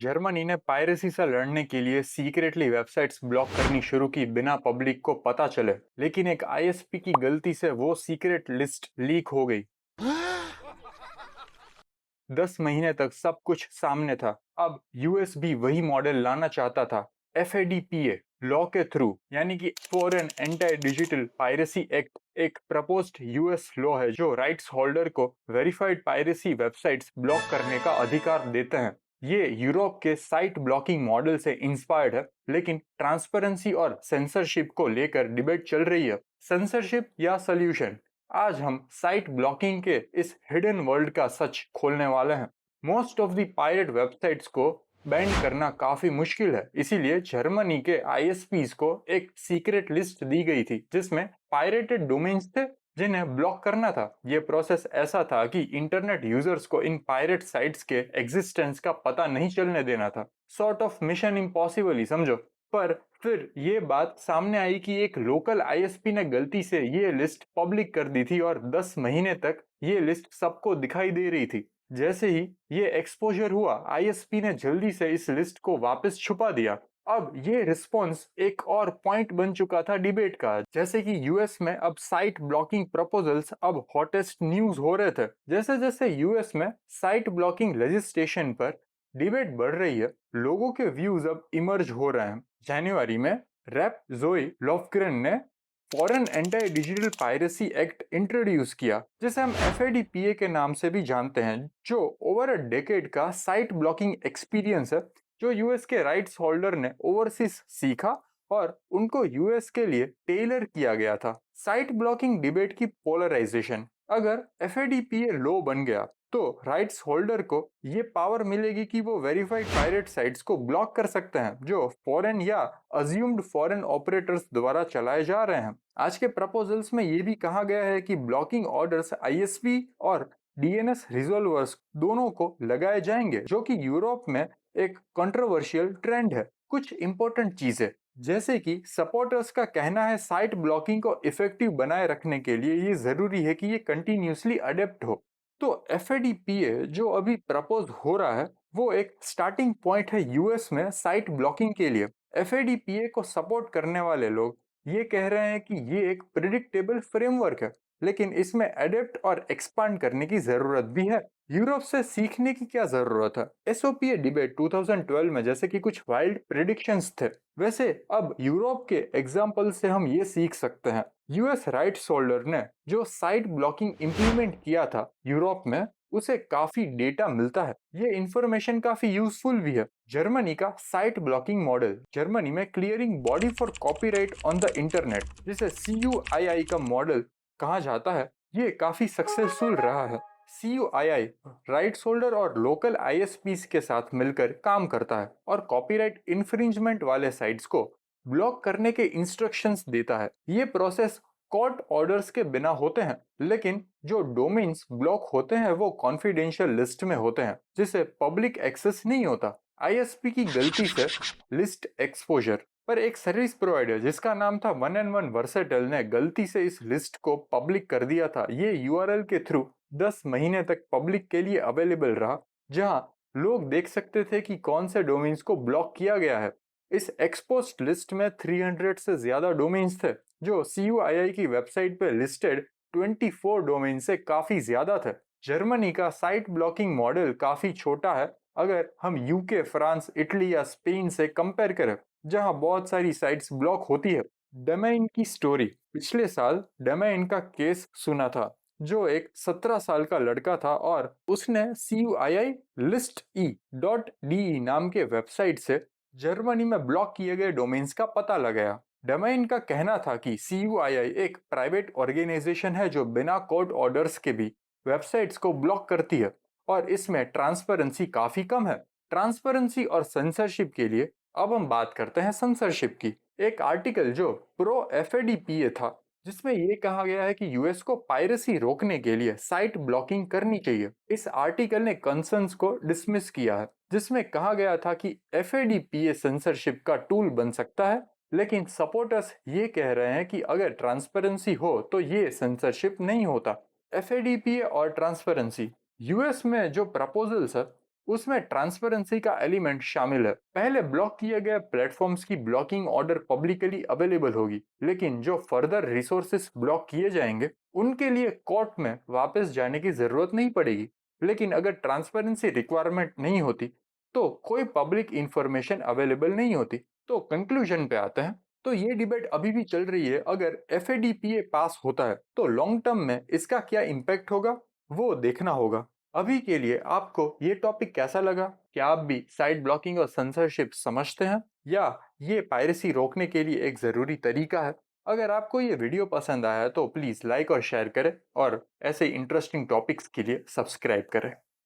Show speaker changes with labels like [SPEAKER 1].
[SPEAKER 1] Germany ने piracy से लड़ने के लिए सीक्रेटली वेबसाइट्स ब्लॉक करनी शुरू की बिना पब्लिक को पता चले, लेकिन एक आईएसपी की गलती से वो सीक्रेट लिस्ट लीक हो गई। 10 महीने तक सब कुछ सामने था। अब यूएस भी वही मॉडल लाना चाहता था। एफएडीपीए लॉ के थ्रू, यानी कि foreign anti digital piracy act, एक प्रपोज्ड यूएस लॉ है जो राइट्स होल्डर को वेरीफाइड पायरेसी वेबसाइट्स ब्लॉक करने का अधिकार देते हैं। ये यूरोप के साइट ब्लॉकिंग मॉडल से इंस्पायर्ड है, लेकिन ट्रांसपेरेंसी और सेंसरशिप को लेकर डिबेट चल रही है। सेंसरशिप या सोल्यूशन? आज हम साइट ब्लॉकिंग के इस हिडन वर्ल्ड का सच खोलने वाले हैं। Most of the pirate websites को बैन करना काफी मुश्किल है, इसीलिए जर्मनी के आईएसपीज को एक सीक्रेट लिस्ट दी गई थी जिसमें पायरेटेड डोमेन्स थे जिन्हें ब्लॉक करना था। यह प्रोसेस ऐसा था कि इंटरनेट यूजर्स को इन पायरेट साइट्स के एग्जिस्टेंस का पता नहीं चलने देना था। सॉर्ट ऑफ मिशन इम्पॉसिबल ही समझो। पर फिर ये बात सामने आई कि एक लोकल आईएसपी ने गलती से ये लिस्ट पब्लिक कर दी थी और 10 महीने तक ये लिस्ट सबको दिखाई दे रही थी। जैसे ही ये एक्सपोजर हुआ, आईएसपी ने जल्दी से इस लिस्ट को वापस छुपा दिया। अब ये रिस्पॉन्स एक और पॉइंट बन चुका था डिबेट का। जैसे कि यूएस में अब साइट ब्लॉकिंग प्रपोजल्स अब हॉटेस्ट न्यूज हो रहे थे। जैसे जैसे यूएस में साइट ब्लॉकिंग लेजिस्लेशन पर डिबेट बढ़ रही है, लोगों के व्यूज अब इमर्ज हो रहे हैं। जनवरी में रैप जोई लॉफग्रेन ने foreign anti digital piracy act introduce किया, जिसे हम एफएडीपीए के नाम से भी जानते हैं, जो ओवर अ डेकेड का साइट ब्लॉकिंग एक्सपीरियंस है जो यूएस के राइट्स होल्डर ने ओवरसीज सीखा और उनको यूएस के लिए टेलर किया गया था। साइट ब्लॉकिंग डिबेट की पोलराइजेशन: अगर एफएडीपीए लो बन गया तो राइट्स होल्डर को ये पावर मिलेगी कि वो वेरीफाइड पायरेट साइट्स को ब्लॉक कर सकते हैं जो फॉरेन या अज्यूम्ड फॉरेन ऑपरेटर्स द्वारा चलाए जा रहे हैं। आज के प्रपोजल्स में ये भी कहा गया है कि ब्लॉकिंग ऑर्डर्स आईएसपी और डीएनएस रिजॉल्वर्स दोनों को लगाए जाएंगे, जो कि यूरोप में एक कंट्रोवर्शियल ट्रेंड है। कुछ इंपॉर्टेंट चीजें, जैसे कि सपोर्टर्स का कहना है साइट ब्लॉकिंग को इफेक्टिव बनाए रखने के लिए ये जरूरी है कि ये कंटिन्यूसली अडेप्ट हो। तो एफएडीपीए जो अभी प्रपोज हो रहा है वो एक स्टार्टिंग पॉइंट है यूएस में साइट ब्लॉकिंग के लिए। एफएडीपीए को सपोर्ट करने वाले लोग ये कह रहे हैं कि ये एक प्रिडिक्टेबल फ्रेमवर्क है, लेकिन इसमें अडेप्ट और एक्सपांड करने की जरूरत भी है। यूरोप से सीखने की क्या जरूरत है? एसओपीए डिबेट 2012 में जैसे कि कुछ वाइल्ड प्रिडिक्शंस थे, वैसे अब यूरोप के एग्जाम्पल से हम ये सीख सकते हैं। यूएस राइट्स होल्डर ने जो साइट ब्लॉकिंग इंप्लीमेंट किया था यूरोप में, उसे काफी डेटा मिलता है। ये इंफॉर्मेशन काफी यूजफुल भी है। जर्मनी का साइट ब्लॉकिंग मॉडल, जर्मनी में clearing body for copyright on the internet, जिसे सीयूआईआई का मॉडल कहा जाता है, ये काफी सक्सेसफुल रहा है। सीयूआईआई राइट्स होल्डर और लोकल आईएसपीज के साथ मिलकर काम करता है और कॉपीराइट इन्फ्रिंजमेंट वाले साइट्स को ब्लॉक करने के इंस्ट्रक्शंस देता है। ये प्रोसेस कोर्ट ऑर्डर्स के बिना होते हैं, लेकिन जो डोमेन्स ब्लॉक होते हैं वो कॉन्फिडेंशियल लिस्ट में होते हैं जिसे पब्लिक एक्सेस नहीं होता। आईएसपी की गलती से लिस्ट एक्सपोजर पर एक सर्विस प्रोवाइडर जिसका नाम था 1&1 वर्सेटेल ने गलती से इस लिस्ट को पब्लिक कर दिया था। ये यूआरएल के थ्रू 10 महीने तक पब्लिक के लिए अवेलेबल रहा, जहां लोग देख सकते थे कि कौन से डोमेन्स को ब्लॉक किया गया है। इस एक्सपोज्ड लिस्ट में 300 से ज्यादा डोमेन्स थे, जो सीयूआईआई की वेबसाइट पे लिस्टेड 24 डोमेन से काफी ज्यादा थे। जर्मनी का साइट ब्लॉकिंग मॉडल काफी छोटा है अगर हम यूके, फ्रांस, इटली या स्पेन से कंपेयर करें, जहां बहुत सारी साइट्स ब्लॉक होती है। डोमेन की स्टोरी: पिछले साल डोमेन का केस सुना था, जो एक 17 साल का लड़का था और उसने CUII लिस्ट ई नाम के वेबसाइट से जर्मनी में ब्लॉक किए गए डोमेन्स का पता लगाया। डोमेन का कहना था कि CUII एक प्राइवेट ऑर्गेनाइजेशन है जो बिना कोर्ट ऑर्डर्स के भी वेबसाइट्स को ब्लॉक करती है और इसमें ट्रांसपेरेंसी काफी कम है। ट्रांसपेरेंसी और सेंसरशिप के लिए अब हम बात करते हैं सेंसरशिप की। एक आर्टिकल जो प्रो एफएडीपीए था, जिसमें यह कहा गया है कि यूएस को पायरेसी रोकने के लिए साइट ब्लॉकिंग करनी चाहिए। इस आर्टिकल ने कंसर्न्स को डिसमिस किया है, जिसमें कहा गया था कि एफएडीपीए सेंसरशिप का टूल बन सकता है, लेकिन सपोर्टर्स ये कह रहे हैं कि अगर ट्रांसपेरेंसी हो तो ये सेंसरशिप नहीं होता। एफएडीपीए और ट्रांसपेरेंसी: यूएस में जो प्रपोजल्स है उसमें ट्रांसपेरेंसी का एलिमेंट शामिल है। पहले ब्लॉक किए गए प्लेटफॉर्म्स की ब्लॉकिंग ऑर्डर पब्लिकली अवेलेबल होगी, लेकिन जो फर्दर रिसोर्सेस ब्लॉक किए जाएंगे उनके लिए कोर्ट में वापस जाने की जरूरत नहीं पड़ेगी। लेकिन अगर ट्रांसपेरेंसी रिक्वायरमेंट नहीं होती तो कोई पब्लिक इंफॉर्मेशन अवेलेबल नहीं होती। तो कंक्लूजन पे आते हैं। तो ये डिबेट अभी भी चल रही है। अगर एफएडीपीए पास होता है तो लॉन्ग टर्म में इसका क्या इम्पैक्ट होगा वो देखना होगा। अभी के लिए आपको ये टॉपिक कैसा लगा? क्या आप भी साइट ब्लॉकिंग और सेंसरशिप समझते हैं, या ये पायरेसी रोकने के लिए एक जरूरी तरीका है? अगर आपको ये वीडियो पसंद आया तो प्लीज लाइक और शेयर करें, और ऐसे इंटरेस्टिंग टॉपिक्स के लिए सब्सक्राइब करें।